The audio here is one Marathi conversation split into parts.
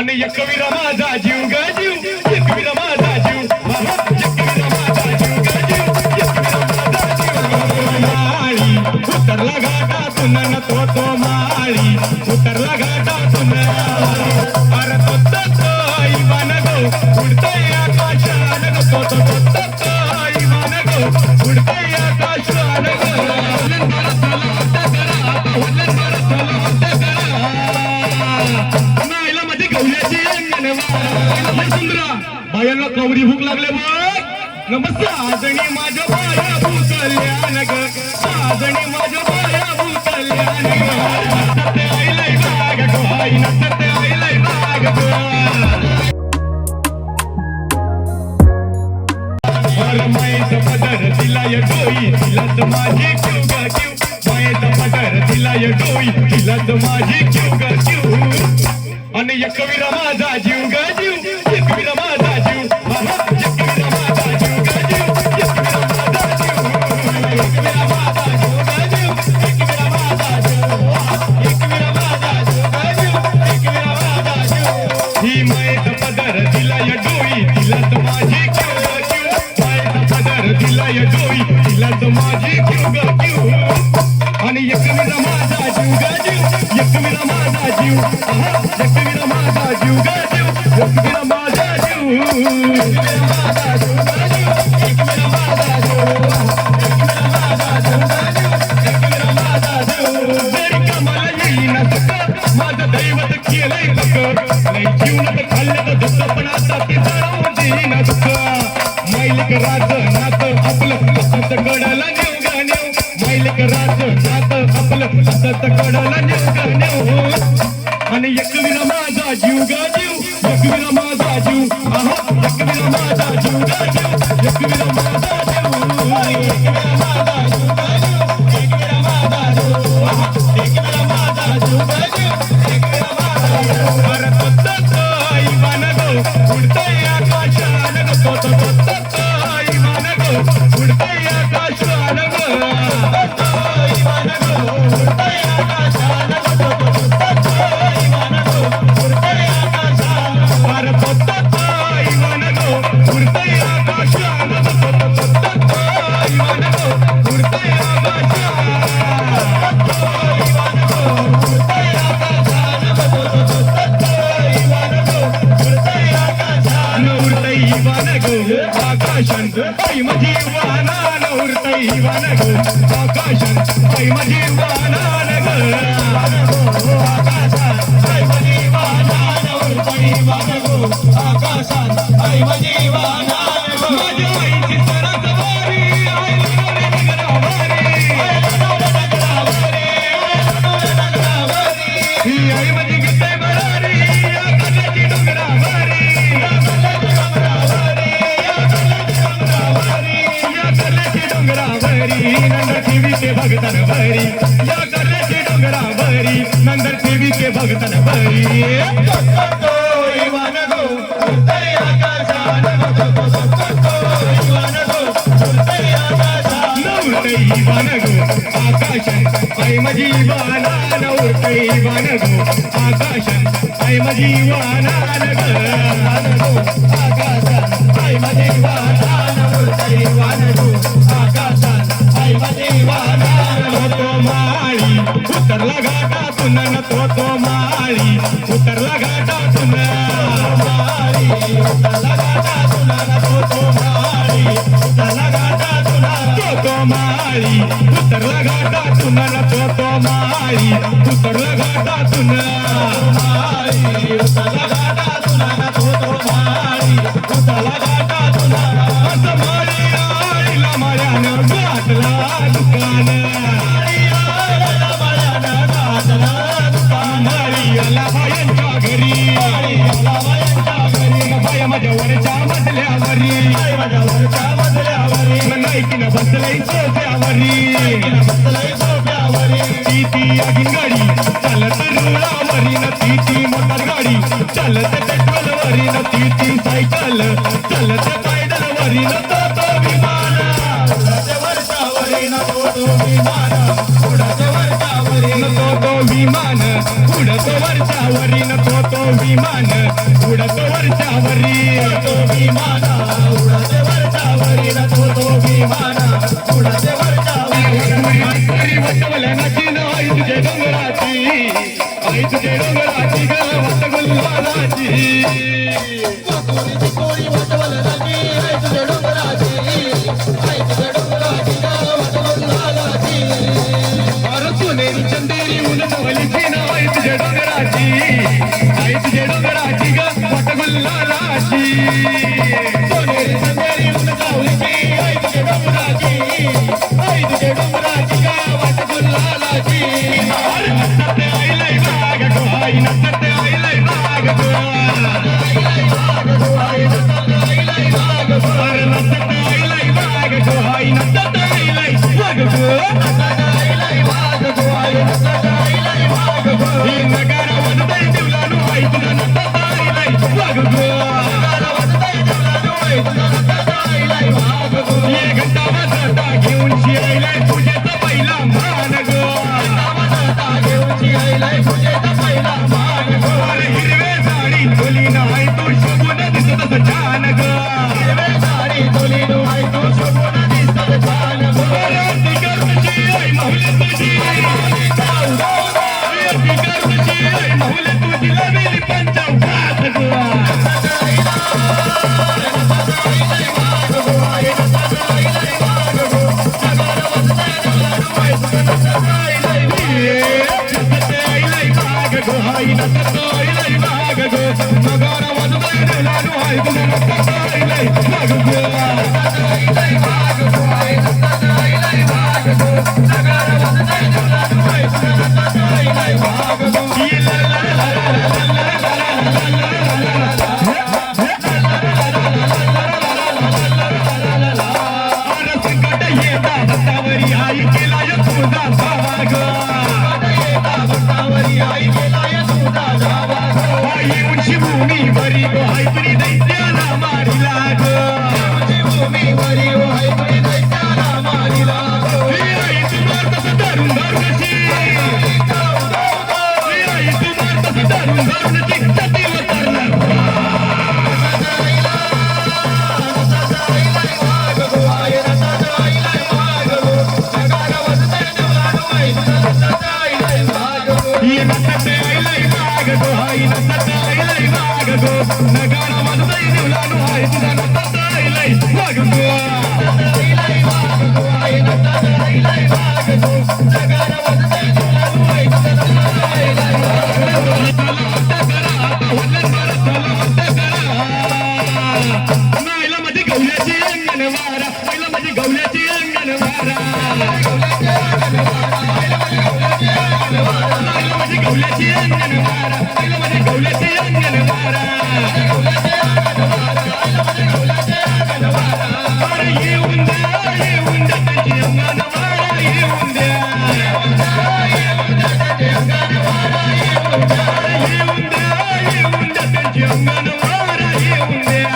आणि एकवीर माझा जीव ग जीव एकवीर माझा जीव एकवीर माझा जीव ग जीव एकवीर माझा जीव माळी उतरला घाटातून न तो माळी उतरला घाटातून अरे तो इवान गो उडतय आकाशान गो तो इवान गो उडतय आकाशान गो बायांना कवरी भूक लागले बघ नमस्ते आजणी माझ्या बाया भूकल्यान ग आजणी माझ्या बाया भूकल्यान ग नसते आईलय बाग गो आई नसते आईलय बाग गो मायेचा पदर दिलाय डोई तिलाच माझी क्यू ग क्यू मायेचा पदर दिलाय डोई तिलाच माझी क्यू ग क्यू आणि एकवीर माझा जीव ग जीव एकवीर माझा जीव एकवीर माझा जीव ग जीव एकवीर माझा जीव एकवीर माझा जीव ग जीव एकवीर माझा जीव एकवीर माझा जीव ग जीव एकवीर माझा जीव ही मायेचा पदर दिलाय डोई तिलाच माझी क्यू ग क्यू मायेचा पदर दिलाय डोई तिलाच माझी क्यू ग क्यू आणि एकवीर माझा जीव ग जीव एकवीर माझा जीव एकवीर माझा जीव ग जीव एकवीर माझा जीव एकवीर माझा जीव ग जीव एकवीर माझा जीव एकवीर माझा जीव ग जीव एकवीर माझा जीव जरी कमाला येईना सक माझं दैवत केलंय पक लय जीवनात खाल्लं दुःख पण आता ते जाणवून देईना दुःख मैलिक राज नात आपलं असत कडला नेऊ ग नेऊ मैलिक राज नात आपलं असत कडला नेऊ ग नेऊ आणि एकवीर माझा जीव ग जीव एकवीर माझा जीव एकवीर माझा जीव ग जीव एकवीर माझा जीव एकवीर माझा जीव ग जीव एकवीर माझा जीव एकवीर माझा जीव ग जीव एकवीर माझा जीव परत इवान गो उडतय आकाशान गो तो इवान गो उडतय आकाशान गो इवान गो उडतय आकाशान गो आकाशन आई माझी वाहना नवरतई वान गो आकाशन आई माझी वाहना गो आकाशात आई माझी वाहना नवरतई वान गो आकाशात आई माझी वाहना माझ्या आईची सरस वारी आई नवरे नगरावारी ही आई माझी गीते बरारी आकाशाची डोंगरावारी नंदर टीवी के भगतन भरी या करले डोंगरावरी नंदर टीवी के भगतन भरी इवान गो उडतय आकाशान इवान गो उडतय आकाशान उडतय इवान गो आकाशान आई माझी वाहना उडतय इवान गो आकाशान आई माझी वाहना गो आकाशान आई माझी वाहना उडतय इवान गो आकाशान तो माळी उतरला घाटातून न तो माळी उतरला घाटातून माळी उतरला घाटातून न तो माळी उतरला घाटातून तो माळी उतरला घाटातून न तो माळी उतरला घाटातून माळी उतरला घाटातून न तो माळी उतरला घाटातून असं माळी आईला माळ्यानं घातला दुकान माळीला बायांच्या घरी बाया माझ्या वरच्या मजल्यावरी नाईकीनं बसलंय सोप्यावरी ती आगीन गाडी चालत रुळावरी न ती मोटर गाडी चालत पेट्रोलवरी न ती सायकल चालत पैदलवरी न तो विमान उडाच्या वरच्यावरी न तो विमान उडाच्या वरच्यावरी न तो तो विमान उडतो वरच्यावरील तो विमान उडतो वरच्यावरी तो विमान उडतो वरच्यावरील तो विमान उडतो वरच्यावरी वटवल्याची आई तुझे डोंगराची आई तुझे डोंगराची ग वटगुल्लाची कोणी वटवल्याची आई तुझे डोंगराची आई तुझे डोंगराची ग वटवल्याची सोनेरी चंदेरी उलटवलीची ना आई तुझे डोंगराची आई तुझे डोंगराची ग वटगुल्लाची सोनेरी चंदेरी उलटवलीची आई तुझे डोंगराची आई तुझे डोंगराची ग वटगुल्लाची नसते आईलाई बाग गो आई नसते आईलाई बाग गो आई नसते आईलाई बाग गो अरे नसते आईलाई बाग गो आई नसते आईलाई बाग गो आईलाई बाग गो आई नसते आईलाई बाग गो ही नगारा वदतय देवलानु आई तुझा नसते आईलाई बाग गो नगारा वदतय देवलानु आई तुझा नसते आईलाई बाग गो ये घंटा वाजता घेऊन शिरायला तुझ्याचा पहिला मान गो आईलाई तुझ्याचा पहिला मान गो अरे हिरवे साडी चोली नाही तू शोभून दिसत छान ग हिरवे साडी चोली आई तू शोभून दिसत छान गो ती गर्दची आई माहुली तुझी ती गर्दची आई माहुली तुझी लावेली पंचावतास ग आई केला तुझा भावा ग आई गेलाय तुझा जावा आई उंची भूमी बरी गो आई तुझी दैत्याला मारिला ग भूमी वरी आई तुझी दैत्याला मारिला आई तू मारतस धरून धरूनची आई तू मारतस धरून धरूनची सतीव तरणार ये नसते आईलाई बाग गो आई नसते आईलाई बाग गो नगारा वाजतय देवलानु आई तुझा नसते आईलाई बाग गो नाईला माझी गवल्याची अंगण वारा नाईला माझी गवल्याची अंगण वारा माझी गवल्याची अंगण वारा माझी गवल्याची अंगण वारा अरे येऊन द्या त्यांची अंगण वारा येऊन द्या येऊन द्या त्यांची अंगण वारा येऊन द्या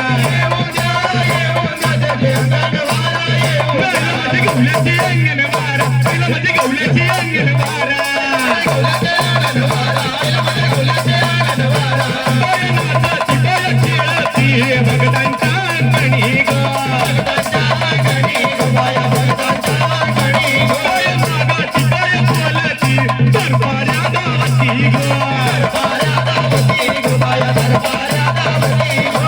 माझी गवल्याची अंगण वारा माझी गवल्याची अंगण वारा भगतांचा गणी ग मागाची काय बोलती दरबाऱ्या दावती ग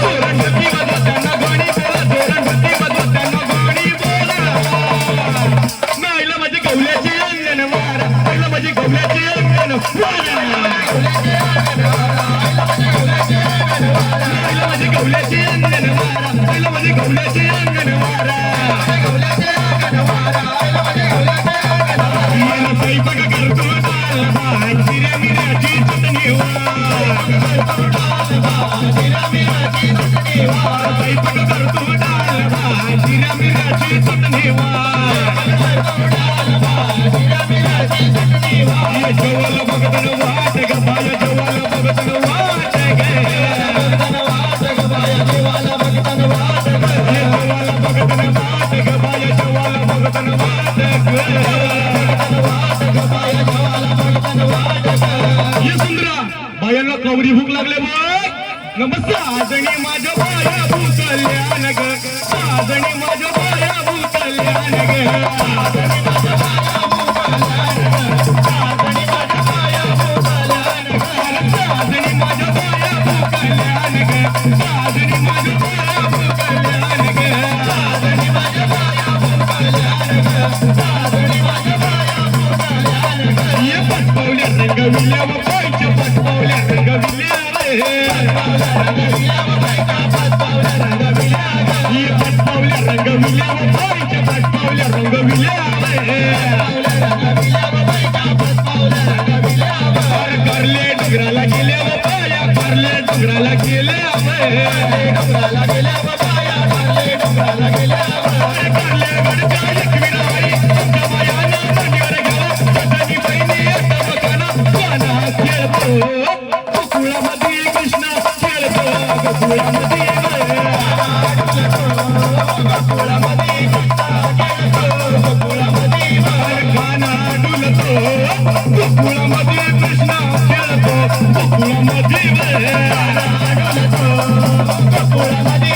जोरणपती बदलताना गाणी बोला जोरणपती बदलताना गाणी बोला नाईला माझी गवल्याची अंगण वारा नाईला माझी गवल्याची अंगण वारा माझी गवल्याची अंगण वारा पहिला माझी गवल्याची अंगण वारा मला स्वयंपाक करतो दाल भात जिऱ्या मिऱ्याची चटणी स्वयंपाक करतो दाल भात जिऱ्या मिऱ्याची चटणी जेवायला बघतन वाट ग बाया जेवायला बघतन वाट ग जेवायला बघतन वाट ग बाया जेवायला बघतन वाट ग साजणी माझ्या बाया भूतल्यान ग साजणी माझ्या बाया भूतल्यान ग साजणी माझ्या बाया भूतल्यान ग साजणी माझ्या बाया भूतल्यान ग साजणी माझ्या बाया भूतल्यान ग साजणी माझ्या बाया भूतल्यान ग साजणी माझ्या बाया भूतल्यान ग साजणी माझ्या बाया भूतल्यान ग ये पटवल्या रंगविल्या व पायच्या पटवल्या रंगविल्या रे रंगविल्या व बायका पटवल्या रंगविल्या ग ये पटवल्या रंगविल्या व पायच्या पटवल्या रंगविल्या रे रंगविल्या व बायका पटवल्या रंगविल्या करले डोंगराला गेल्या व बाया करले डोंगराला गेल्या डोंगराला गेल्या व बाया करले डोंगराला गेल्या करले गडच्या एकविराई तुमच्या मायाना मांडीवर घ्यावा सजनी बहिणी आता बघाना गाना खेळतो गोकुळामध्ये कृष्ण खेळतो गोकुळामध्ये गोकुळामध्ये गोकुळामध्ये गाना डुलतो गोकुळामध्ये कृष्ण खेळतो गोकुळामध्ये गाना डुलतो गोकुळामध्ये